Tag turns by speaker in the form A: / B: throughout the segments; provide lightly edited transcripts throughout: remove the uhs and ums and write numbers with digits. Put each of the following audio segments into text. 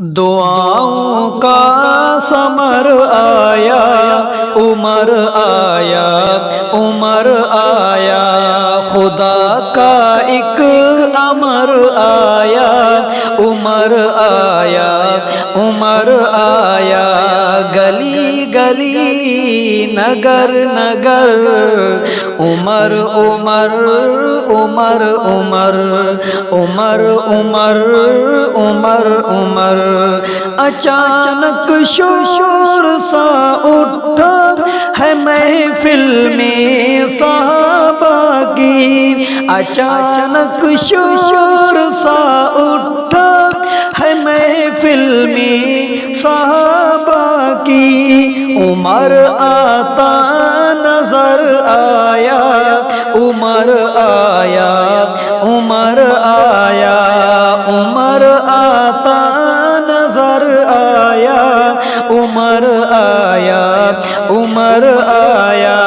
A: दुआओं का समर आया, उमर आया, उमर आया, खुदा का एक अमर आया, उमर आया, उमर आया, गली गली नगर नगर, उमर उमर उमर उमर उमर उमर उमर उमर। अचानक शोर सा उठा है महफिल में सहाबा की, अचानक शोर सा उठा है महफिल में सहाबा की। उमर आता नजर आया, उमर आया, उमर आया, उमर आता नजर आया, उमर आया, उमर आया,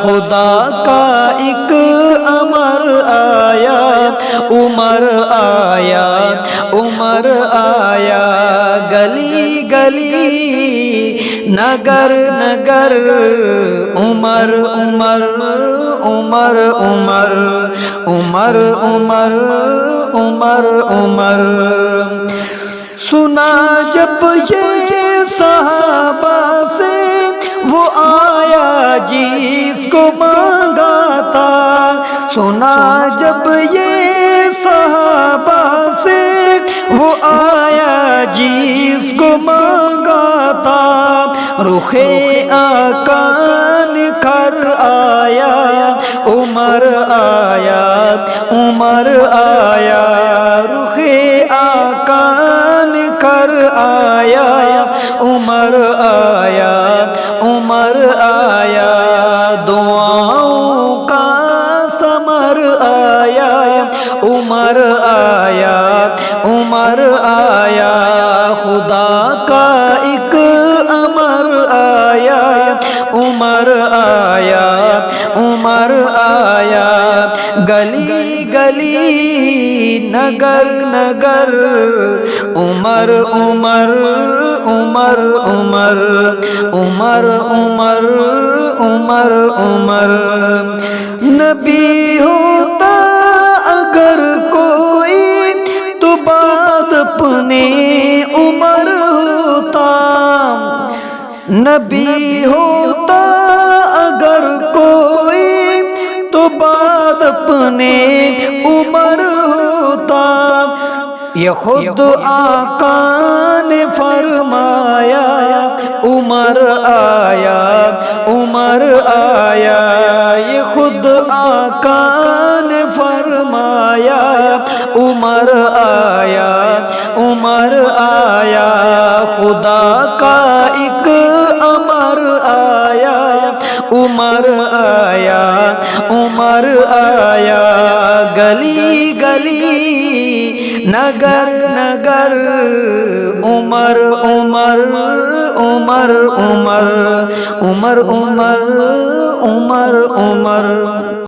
A: खुदा का एक अमर आया, उमर आया, उमर आया, गली गली नगर नगर, उमर उमर उमर उमर उमर उमर उमर उमर। सुना जब ये सहाबा से वो आया जिसको मांगा था, सुना जब ये सहाबा से वो आया जिसको मांगा था, रुखे आका निखर आया, उमर आया, उमर आया, रुखे आका निखर आया, उमर आया, उमर आया, दुआओं का समर आया, उमर आया, उमर आया, खुदा का एक अमर आया, उमर आया, उमर आया, गली गली नगर नगर, उमर उमर उमर उमर उमर उमर उमर उमर। नबी होता अगर कोई तो बाद अपने उमर होता, नबी होता अगर कोई तो बाद अपने उमर होता। ये खुद आका ने फरमाया, उमर आया, उमर आया, ये खुद आका ने फरमाया, उमर आया, उमर आया, खुदा का एक अमर आया, उमर आया, उमर आया, गली गली नगर नगर, उमर उमर उमर उमर उमर उमर उमर उमर।